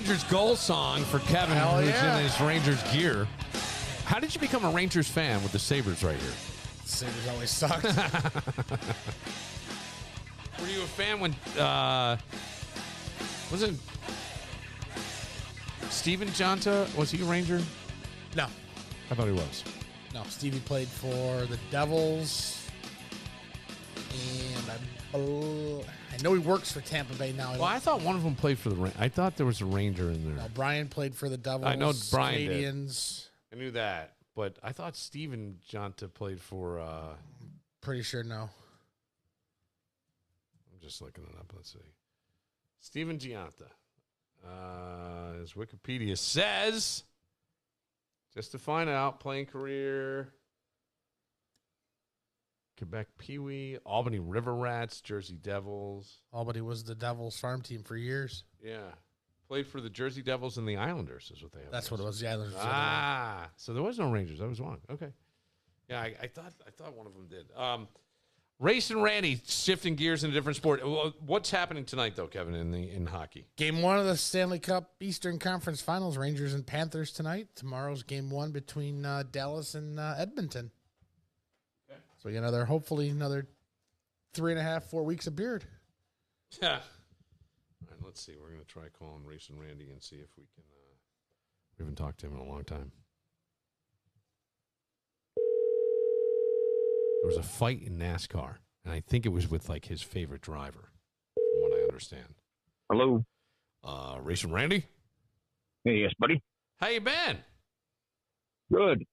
Rangers goal song for Kevin, Hell who's yeah. in his Rangers gear. How did you become a Rangers fan with the Sabres right here? Sabres always sucked. Were you a fan when, wasn't Steven Jonta, was he a Ranger? No. I thought he was. No, Stevie played for the Devils. And I know he works for Tampa Bay now. Well, I thought one of them played for the Rangers. I thought there was a Ranger in there. No, Brian played for the Devils. I know Brian did. Canadians. I knew that, but I thought Steven Jonta played for, Pretty sure no. I'm just looking it up. Let's see. Steven Gianta. As Wikipedia says, just to find out, playing career, Quebec Pee-wee, Albany River Rats, Jersey Devils. Albany was the Devils farm team for years. Yeah. Played for the Jersey Devils and the Islanders is what they have. That's what it was. The Islanders. So there was no Rangers. I was wrong. Okay. Yeah, I thought one of them did. Race and Randy shifting gears in a different sport. What's happening tonight, though, Kevin, in hockey? Game 1 of the Stanley Cup Eastern Conference Finals, Rangers and Panthers tonight. Tomorrow's Game 1 between Dallas and Edmonton. Okay. So we got hopefully another 3.5, 4 weeks of beard. Yeah. All right, let's see. We're going to try calling Race and Randy and see if we can. We haven't talked to him in a long time. There was a fight in NASCAR, and I think it was with, like, his favorite driver, from what I understand. Hello. Race and Randy? Hey, yes, buddy. How you been? Good.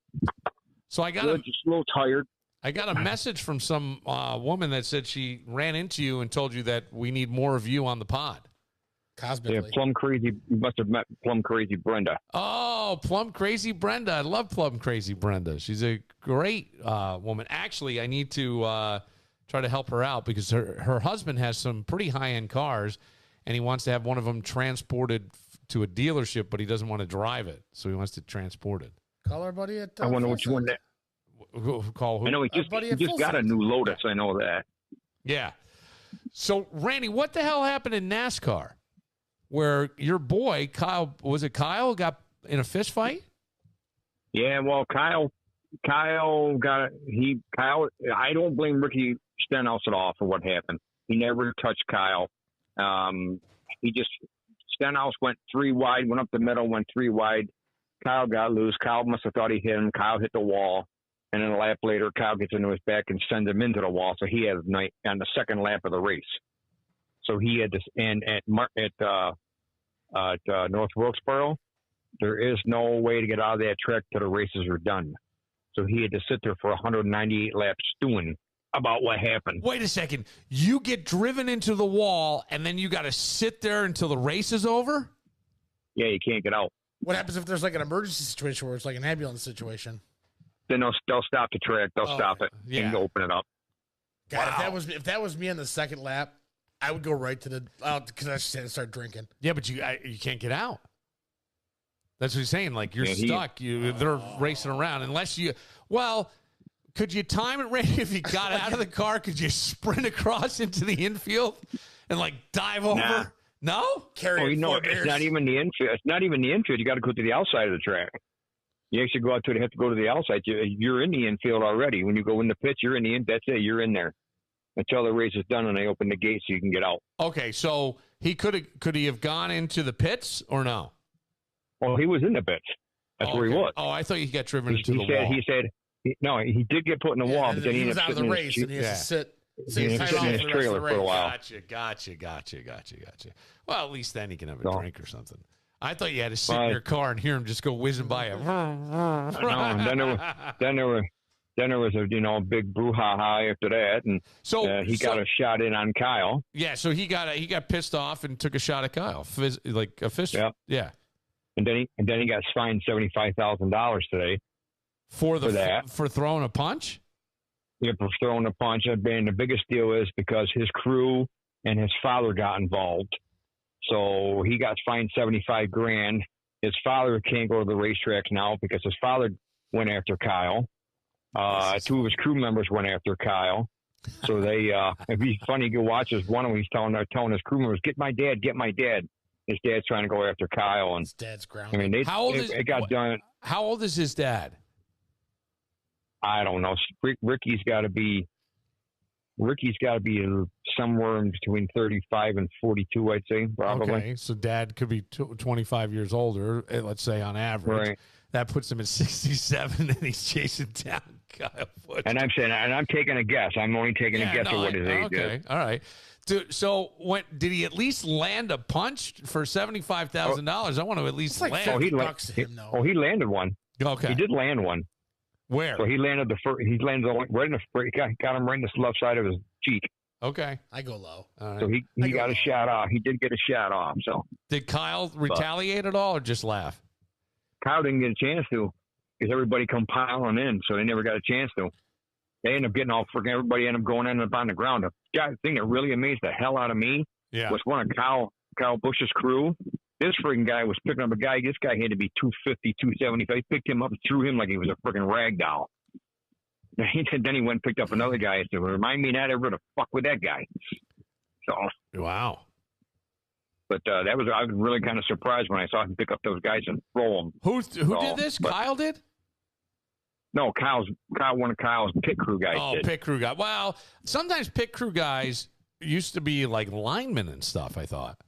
So I got Good, just a little tired. I got a message from some woman that said she ran into you and told you that we need more of you on the pod. Cosmically. Yeah, Plum Crazy. You must have met Plum Crazy Brenda. Oh, Plum Crazy Brenda. I love Plum Crazy Brenda. She's a great woman. Actually, I need to try to help her out because her husband has some pretty high-end cars, and he wants to have one of them transported to a dealership, but he doesn't want to drive it, so he wants to transport it. Call our buddy at I wonder which one that. Call who? I know he just got a new Lotus. I know that. Yeah. So, Randy, what the hell happened in NASCAR where your boy, Kyle, was it Kyle, got in a fist fight? Yeah, well, Kyle got Kyle. I don't blame Ricky Stenhouse at all for what happened. He never touched Kyle. Stenhouse went 3 wide, went up the middle, went 3 wide. Kyle got loose. Kyle must have thought he hit him. Kyle hit the wall. And then a lap later, Kyle gets into his back and sends him into the wall. So he had a night on the second lap of the race. So he had to, and at North Wilkesboro, there is no way to get out of that track till the races are done. So he had to sit there for 198 laps stewing about what happened. Wait a second. You get driven into the wall, and then you got to sit there until the race is over? Yeah, you can't get out. What happens if there's like an emergency situation where it's like an ambulance situation? Then they'll stop the track. They'll stop it and open it up. God, if that was me on the second lap, I would go right to the because I just had to start drinking. Yeah, but you can't get out. That's what he's saying. Like you're stuck. They're racing around unless you. Well, could you time it, Randy? If you got out of the car, could you sprint across into the infield and like dive over? Nah. No. It's not even the infield. It's not even the infield. You got to go to the outside of the track. You actually have to go to the outside. You're in the infield already. When you go in the pits, you're in the in. That's it. You're in there until the race is done and they open the gate so you can get out. Okay, so could he have gone into the pits or no? Well, he was in the pits. That's where he was. Oh, I thought he got driven into the wall. He did get put in the wall, but then he was out of the race and he has to sit in his trailer for a while. Gotcha. Well, at least then he can have a drink or something. I thought you had to sit in your car and hear him just go whizzing by you. No, then there was a big brouhaha after that, and he got a shot in on Kyle. Yeah, so he got pissed off and took a shot at Kyle, like a fist. Yeah. And then he got fined $75,000 today for throwing a punch. Yeah, for throwing a punch. And the biggest deal is because his crew and his father got involved. So he got fined $75,000. His father can't go to the racetracks now because his father went after Kyle. 2 of his crew members went after Kyle. So they, it'd be funny to watch as one of them, he's telling his crew members, get my dad. his dad's trying to go after Kyle, and His dad's I grounded. mean, it got done. How old is his dad? I don't know. Ricky's got to be somewhere in between 35 and 42, I'd say, probably. Okay, so dad could be 25 years older, let's say on average. Right. That puts him at 67, and he's chasing down Kyle Busch. And I'm saying, and I'm taking a guess. I'm only taking a guess of what his age okay. is. All right. So did he at least land a punch for $75,000? I want to at least It's like land. $50 to him, though. He landed one. Okay. He did land one. Where? So he landed right in the got him right in the left side of his cheek. Okay. I go low. All right. So he got a shot off. He did get a shot off. So Did Kyle retaliate at all or just laugh? Kyle didn't get a chance to because everybody come piling in, so they never got a chance to. They ended up getting all freaking. Everybody ended up going up on the ground. The thing that really amazed the hell out of me was one of Kyle Busch's crew. This freaking guy was picking up a guy. This guy had to be 250, 275. He picked him up and threw him like he was a freaking rag doll. Then he went and picked up another guy and said, well, remind me not ever to fuck with that guy. So Wow. But I was really kind of surprised when I saw him pick up those guys and throw them. Who did this? Kyle did? No, one of Kyle's pit crew guys did. Pit crew guy. Well, sometimes pit crew guys used to be like linemen and stuff, I thought.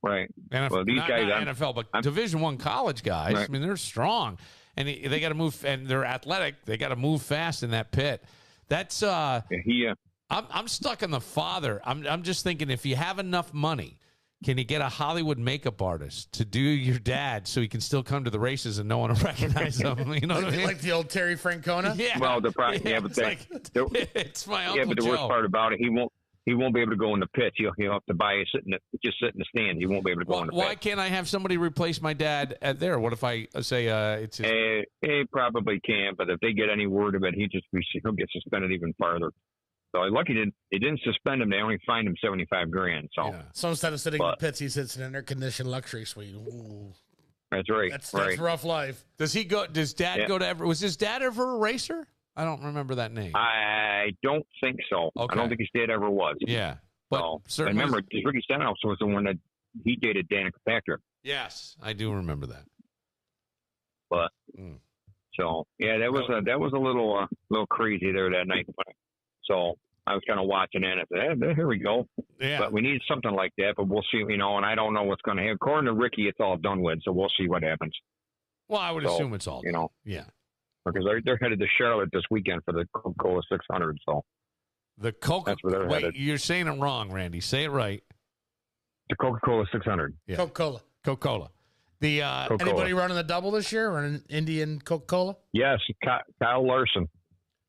Right. Well, these guys, not NFL, but Division I college guys. Right. I mean, they're strong, and they got to move, and they're athletic. They got to move fast in that pit. That's I'm stuck on the father. I'm just thinking, if you have enough money, can you get a Hollywood makeup artist to do your dad so he can still come to the races and no one will recognize him? You know what I mean? Like the old Terry Francona? Yeah. Well, it's my Uncle but the Joe. worst part about it, he won't be able to go in the pits. He'll have to buy sit in the stand. He won't be able to go in the pits. Why can't I have somebody replace my dad at there? What if I say it's his... He probably can, but if they get any word of it, he'll get suspended even farther. So lucky they didn't suspend him. They only fined him $75,000. So instead of sitting in the pits, he sits in an air-conditioned luxury suite. Ooh. That's right. That's right. rough life. Does dad go to ever? Was his dad ever a racer? I don't remember that name. I don't think so. Okay. I don't think his dad ever was. Yeah. But I remember Ricky Stenhouse was the one that he dated Danica Patrick. Yes, I do remember that. But so yeah, that was a little crazy there that night. So I was kind of watching it and I said, hey, here we go. Yeah. But we need something like that, but we'll see, and I don't know what's going to happen. According to Ricky, it's all done with, so we'll see what happens. Well, I would assume it's all done. Yeah. Because they're headed to Charlotte this weekend for the Coca-Cola 600, so. The Coca-Cola. That's where they're headed. You're saying it wrong, Randy. Say it right. The Coca-Cola 600. Yeah. Coca-Cola. Coca-Cola. Coca-Cola. Anybody running the double this year? Running Indian Coca-Cola? Yes, Kyle Larson.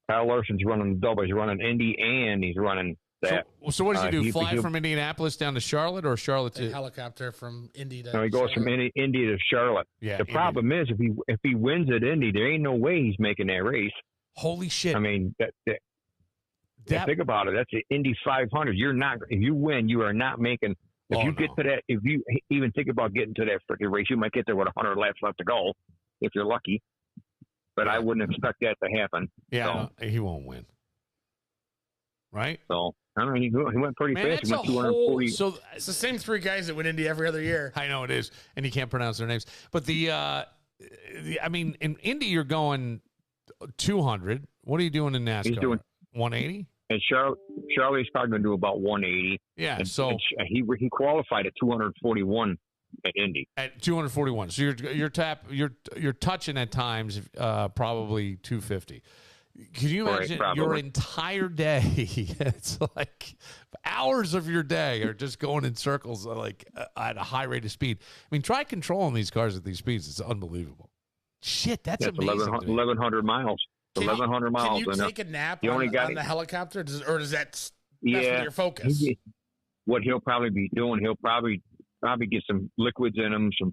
Kyle Larson's running the double. He's running Indy and he's running that. So what does he do? Fly from Indianapolis down to Charlotte, or Charlotte to helicopter from Indy to? No, he goes from Indy to Charlotte. Yeah. The problem is if he wins at Indy, there ain't no way he's making that race. Holy shit! I mean, think about it. That's the Indy 500. You're not. If you win, you are not making. Get to that, if you even think about getting to that freaking race, you might get there with 100 laps left to go, if you're lucky. But I wouldn't expect that to happen. Yeah, so. He won't win. Right? So, I don't know, he went pretty fast. He went 240. So it's the same three guys that win Indy every other year. I know it is, and you can't pronounce their names. But I mean, in Indy, you're going 200. What are you doing in NASCAR? He's doing 180. And Charlie's probably going to do about 180. Yeah, and, so he qualified at 241 at Indy. At 241. So you're touching at times probably 250. Can you imagine your entire day? It's like hours of your day are just going in circles like at a high rate of speed. I mean, try controlling these cars at these speeds. It's unbelievable. Shit, that's amazing. 1,100 miles. 1,100 miles. Can you take a nap on the helicopter, or does that mess with your focus? What he'll probably be doing, he'll probably get some liquids in him, some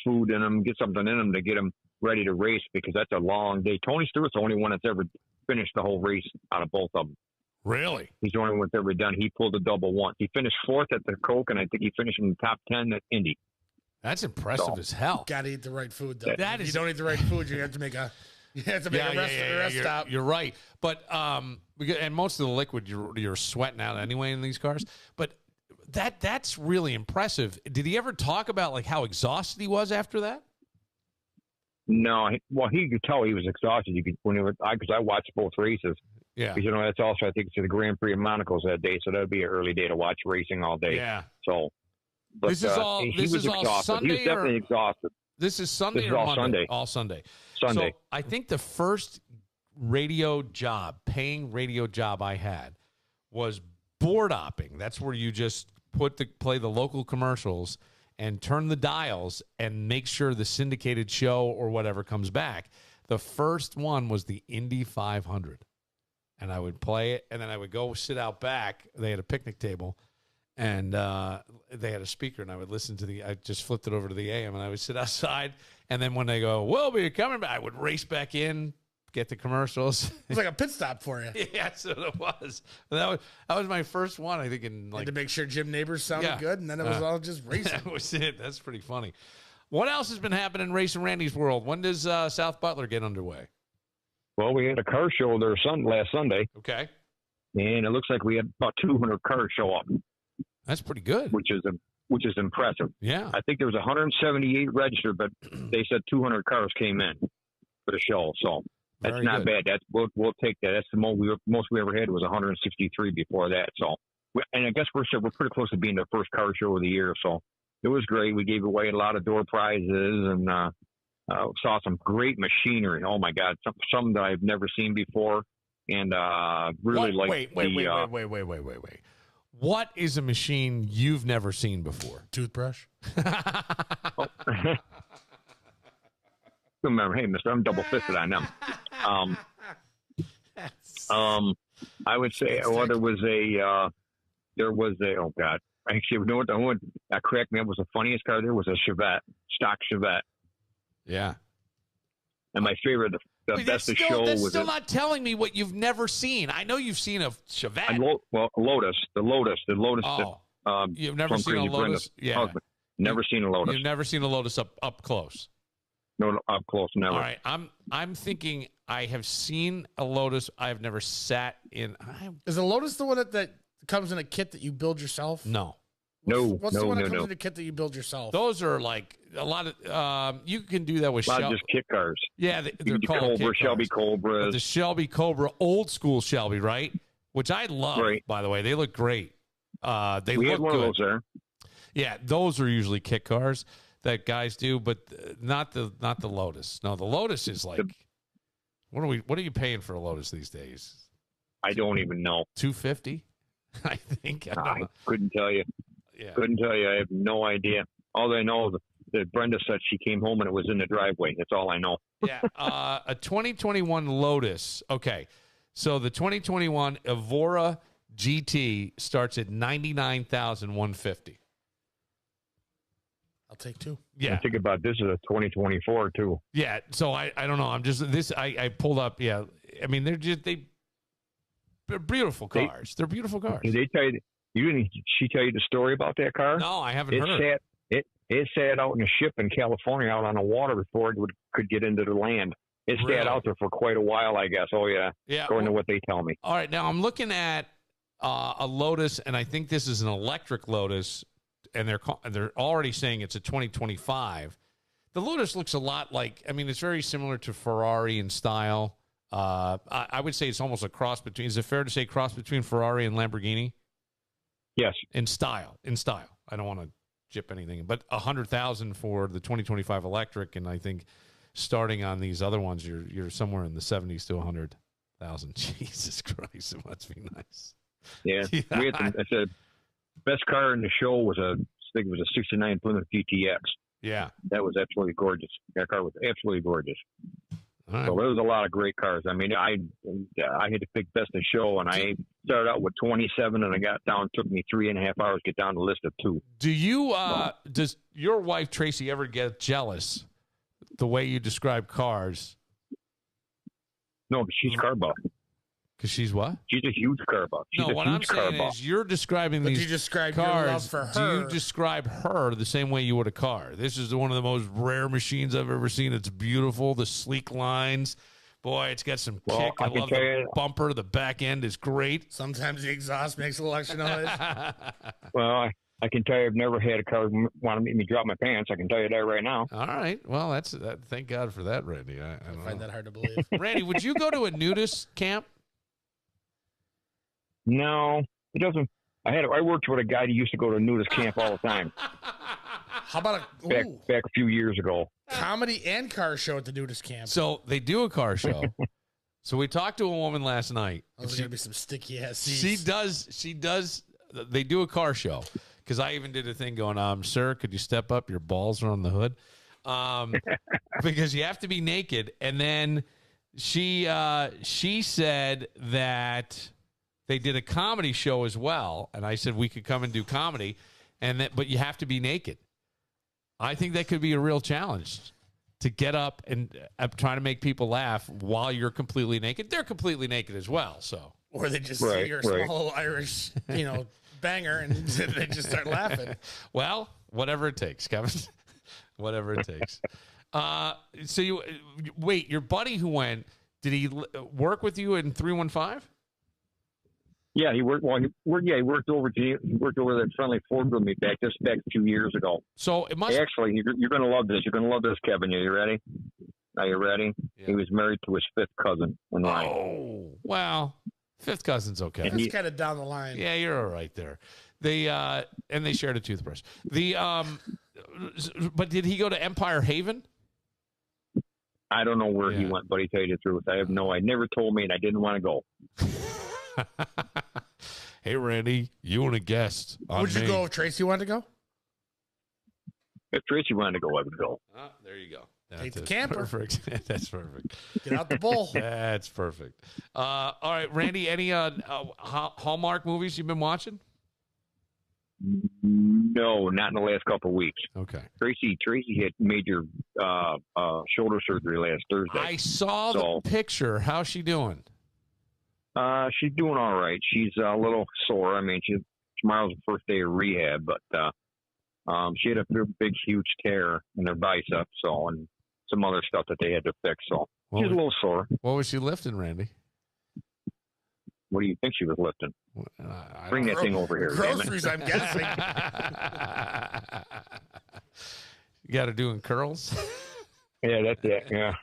food in him, get something in him to get him ready to race, because that's a long day. Tony Stewart's the only one that's ever finished the whole race out of both of them. Really? He's the only one that's ever done. He pulled a double once. He finished fourth at the Coke, and I think he finished in the top 10 at Indy. That's impressive as hell. Got to eat the right food, though. If you don't eat the right food, you have to make a rest stop. You're right. But and most of the liquid you're sweating out anyway in these cars. But that's really impressive. Did he ever talk about like how exhausted he was after that? No, well, he could tell he was exhausted. You could because I watched both races. Yeah. Because, that's also, I think, it's the Grand Prix of Monacle's that day, so that would be an early day to watch racing all day. Yeah. So, but this is all. he This was is all exhausted. Sunday. He was definitely exhausted. This is Sunday This is or all Monday? Sunday. All Sunday. Sunday. So I think the first paying radio job I had was board opping. That's where you just play the local commercials and turn the dials and make sure the syndicated show or whatever comes back. The first one was the Indy 500. And I would play it, and then I would go sit out back. They had a picnic table, and they had a speaker, and I would listen to I just flipped it over to the AM, and I would sit outside. And then when they go, "We'll be coming back," I would race back in, get the commercials. It was like a pit stop for you. Yeah, that's what it was. That was my first one, I think. To make sure Jim Neighbors sounded good, and then it was all just racing. That was it. That's pretty funny. What else has been happening in Racing Randy's world? When does South Butler get underway? Well, we had a car show there last Sunday. Okay. And it looks like we had about 200 cars show up. That's pretty good. Which is impressive. Yeah. I think there was 178 registered, but they said 200 cars came in for the show. So that's Very not good. bad. We'll take that. That's the most we ever had was 163 before that. So, and I guess we're pretty close to being the first car show of the year. So it was great. We gave away a lot of door prizes and saw some great machinery. Oh my God, some that I've never seen before, and really like. Wait. What is a machine you've never seen before? Toothbrush. Remember, hey, Mister, I'm double fisted on them. I would say, there was a. Oh God, actually, you know what? The one that cracked me up was the funniest car. There was a Chevette, stock Chevette. Yeah. And my favorite, the best of show was. That's still not telling me what you've never seen. I know you've seen a Chevette. Lotus. The Lotus. Oh, you've never seen a Lotus? Yeah. Husband. Never seen a Lotus. You've never seen a Lotus up close. No, up close, never. All right, I'm thinking I have seen a Lotus. I've never sat in. Is a Lotus the one that comes in a kit that you build yourself? No. What's the one that comes in a kit that you build yourself? Those are like a lot of. You can do that with just kit cars. Yeah, they're called Cobra, Shelby Cobras. But the Shelby Cobra, old school Shelby, right? Which I love. Right. By the way, they look great. We look had one good. of those there. Yeah, those are usually kit cars that guys do, but not the Lotus. No, the Lotus is like. What are you paying for a Lotus these days? I don't even know. $250, I think. I couldn't tell you. Yeah. Couldn't tell you. I have no idea. All I know is that Brenda said she came home and it was in the driveway. That's all I know. Yeah. A 2021 Lotus. Okay. So the 2021 Evora GT starts at $99,150. I'll take two. Yeah. I think about this is a 2024 too. Yeah. So I don't know. I'm just I pulled up. Yeah. I mean, they're beautiful cars. They're beautiful cars. Did they tell you? Did she tell you the story about that car? No, I haven't heard. It sat out in a ship in California out on the water before it could get into the land. It sat out there for quite a while, I guess. Oh, yeah. Yeah. According to what they tell me. All right. Now I'm looking at a Lotus, and I think this is an electric Lotus, and they're already saying it's a 2025. The Lotus looks a lot like, I mean, it's very similar to Ferrari in style. I would say it's almost a cross between, is it fair to say cross between Ferrari and Lamborghini? Yes. In style. I don't want to chip anything, but $100,000 for the 2025 electric, and I think starting on these other ones, you're somewhere in the 70s to 100,000. Jesus Christ, it must be nice. Yeah, we had the best car in the show was I think it was a '69 Plymouth GTX. Yeah, that was absolutely gorgeous. That car was absolutely gorgeous. Right. So there was a lot of great cars. I mean, I had to pick best in show, and I started out with 27, and I got down. It took me 3.5 hours to get down the list of 2. Do you? Does your wife Tracy ever get jealous the way you describe cars? No, but she's car buff. Because she's what? She's a huge car buff. She's what I'm saying is you're describing these you describe cars. Your love for her. Do you describe her the same way you would a car? This is one of the most rare machines I've ever seen. It's beautiful, the sleek lines, Boy, it's got some Well, kick. I I can love tell the you- bumper. The back end is great. Sometimes the exhaust makes a little extra noise. Well, I can tell you I've never had a car want to make me drop my pants. I can tell you that right now. All right. Well, thank God for that, Randy. I I don't find know. that hard to believe. Randy, would you go to a nudist camp? No, it doesn't. I worked with a guy that used to go to nudist camp all the time How about a back a few years ago. comedy and car show at the nudist camp? So they do a car show. So we talked to a woman last night. Those are going to be some sticky ass seats. She does. They do a car show because I even did a thing going, sir, could you step up? Your balls are on the hood. Because you have to be naked. And then she said that they did a comedy show as well. And I said we could come and do comedy, but you have to be naked. I think that could be a real challenge to get up and try to make people laugh while you're completely naked. They're completely naked as well, so. Or they just see your small Irish, banger, and they just start laughing. Well, whatever it takes, Kevin. Whatever it takes. So your buddy who went, did he work with you in 315? Yeah, he worked. Well, he worked over that friendly Ford with me back a few years ago. So it must. Actually, you're going to love this. You're going to love this, Kevin. Are you ready? Are you ready? Yeah. He was married to his fifth cousin in line. Oh, well, fifth cousin's okay. That's kind of down the line. Yeah, you're all right there. And they shared a toothbrush. But did he go to Empire Haven? I don't know where he went, but he tell you the truth. I have no. I never told me, and I didn't want to go. Hey, Randy, you and a guest. Would you go if Tracy wanted to go? If Tracy wanted to go, I would go. Oh, there you go. Take the camper. Perfect. That's perfect. Get out the bowl. That's perfect. All right, Randy, any Hallmark movies you've been watching? No, not in the last couple of weeks. Okay. Tracy had major shoulder surgery last Thursday. I saw the picture. How's she doing? She's doing all right. She's a little sore. I mean, tomorrow's the first day of rehab, but she had a big, huge tear in her bicep, and some other stuff that they had to fix. So she's a little sore. What was she lifting, Randy? What do you think she was lifting? Bring that thing over here. Groceries, I'm guessing. You got her doing curls? Yeah, that's it. Yeah.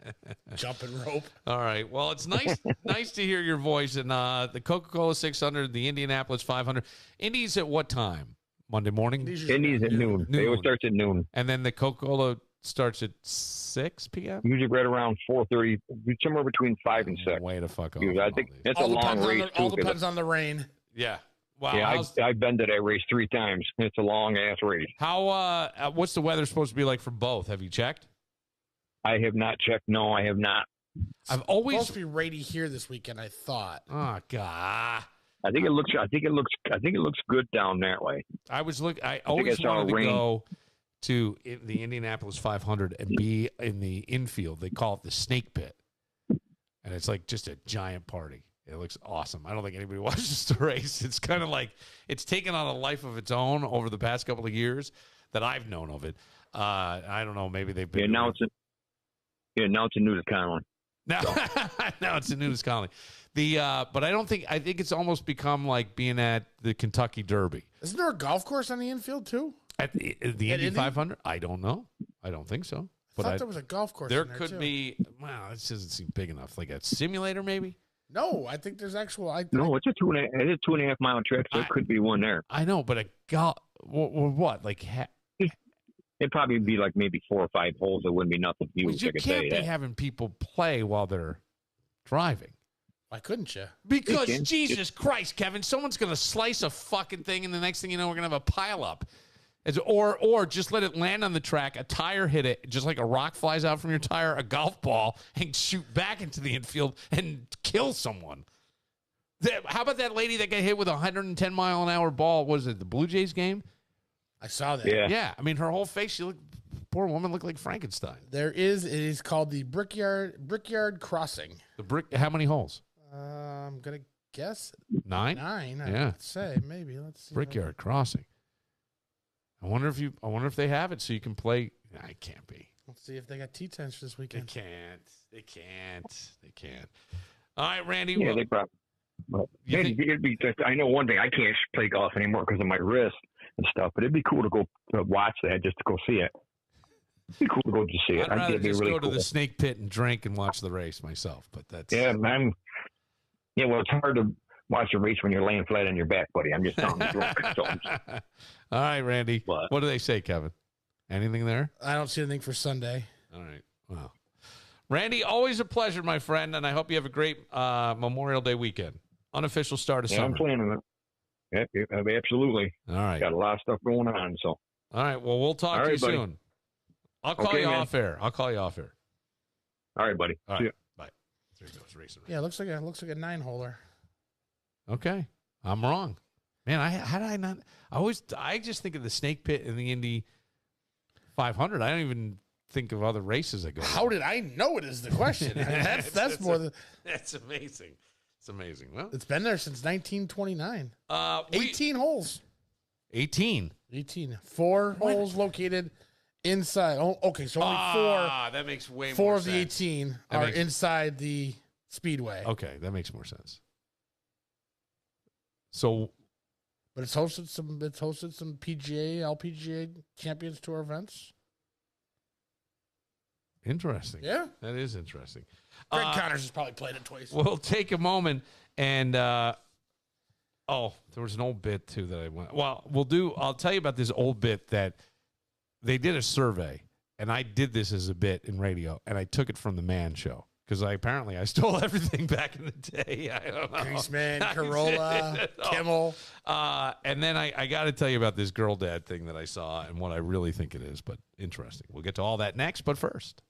Jumping rope. All right. Well, it's nice to hear your voice. And the Coca-Cola 600, the Indianapolis 500. Indy's at what time? Monday morning? Indy's at noon. They always start at noon. And then the Coca-Cola starts at 6 p.m.? Usually right around 4:30, somewhere between 5 and 6. Way to fuck off. I think it's a long race. All depends on the rain. Yeah. Wow. Yeah, I've been to that race 3 times. It's a long-ass race. How? What's the weather supposed to be like for both? Have you checked? I have not checked. No, I have not. I've always supposed to be rainy here this weekend. I thought. Oh God. I think it looks good down that way. I always wanted to go to the Indianapolis 500 and be in the infield. They call it the Snake Pit, and it's like just a giant party. It looks awesome. I don't think anybody watches the race. It's kind of like it's taken on a life of its own over the past couple of years that I've known of it. I don't know. Maybe they've been. Now it's a nudist colony. Now it's a nudist colony. But I think it's almost become like being at the Kentucky Derby. Isn't there a golf course on the infield too? At the Indy 500? I don't know. I don't think so. But I thought there was a golf course. There in there could too. be. Wow, this doesn't seem big enough. Like a simulator, maybe. No, I think there's actual. No, it's a 2.5 mile track, so it could be one there. I know, but a golf. What? Like. It'd probably be like maybe 4 or 5 holes. It wouldn't be nothing huge. You can't be having people play while they're driving. Why couldn't you? Because Jesus Christ, Kevin, someone's going to slice a fucking thing, and the next thing you know, we're going to have a pileup. Or just let it land on the track, a tire hit it, just like a rock flies out from your tire, a golf ball, and shoot back into the infield and kill someone. How about that lady that got hit with a 110-mile-an-hour ball? Was it the Blue Jays game? I saw that. Yeah. I mean, her whole face, poor woman looked like Frankenstein. It is called the Brickyard Crossing. How many holes? I'm going to guess 9? 9, Yeah. I'd say, maybe. Let's see. Brickyard Crossing. I wonder if they have it so you can play. It can't be. Let's see if they got T10s this They weekend. can't. All right, Randy. Yeah, well, they probably. But You it'd be I know one thing. I can't play golf anymore because of my wrist and stuff. But it'd be cool to go watch that just to go see it. It'd be cool to go to see it. I'd rather it'd be just really go to cool. the snake pit and drink and watch the race myself. But that's Yeah, man. Yeah, well, it's hard to watch a race when you're laying flat on your back, buddy. I'm just telling you. So, All right, Randy. What? What do they say, Kevin? Anything there? I don't see anything for Sunday. All right. Wow. Randy, always a pleasure, my friend, and I hope you have a great Memorial Day weekend. Unofficial start of yeah, summer. I'm planning it. Yep, absolutely. All right. Got a lot of stuff going on. So, All right. Well, we'll talk All to you right, buddy. soon. I'll call Okay, you man. off air. all right, buddy. All See right. ya. Bye. There he goes, racing. Yeah, it looks like a 9-holer. Okay. I'm wrong. Man, how did I not? I just think of the snake pit and the Indy 500. I don't even think of other races I go to. How did I know it is the question? That's more than That's amazing. It's amazing. Well, it's been there since 1929. 18. 18 holes. 18. 18. 4 holes located inside. Oh, okay, so only That makes way four more of the sense. 18 That are makes- inside the speedway. Okay, that makes more sense. So, But it's hosted some PGA, LPGA Champions Tour events. interesting. Yeah. That is interesting. Greg Connors has probably played it twice. We'll take a moment and there was an old bit too that I went. Well, I'll tell you about this old bit that they did a survey, and I did this as a bit in radio, and I took it from the Man Show because I stole everything back in the day. I don't know. Greaseman, Corolla, Kimmel. And then I got to tell you about this girl dad thing that I saw and what I really think it is, but interesting. We'll get to all that next, but first.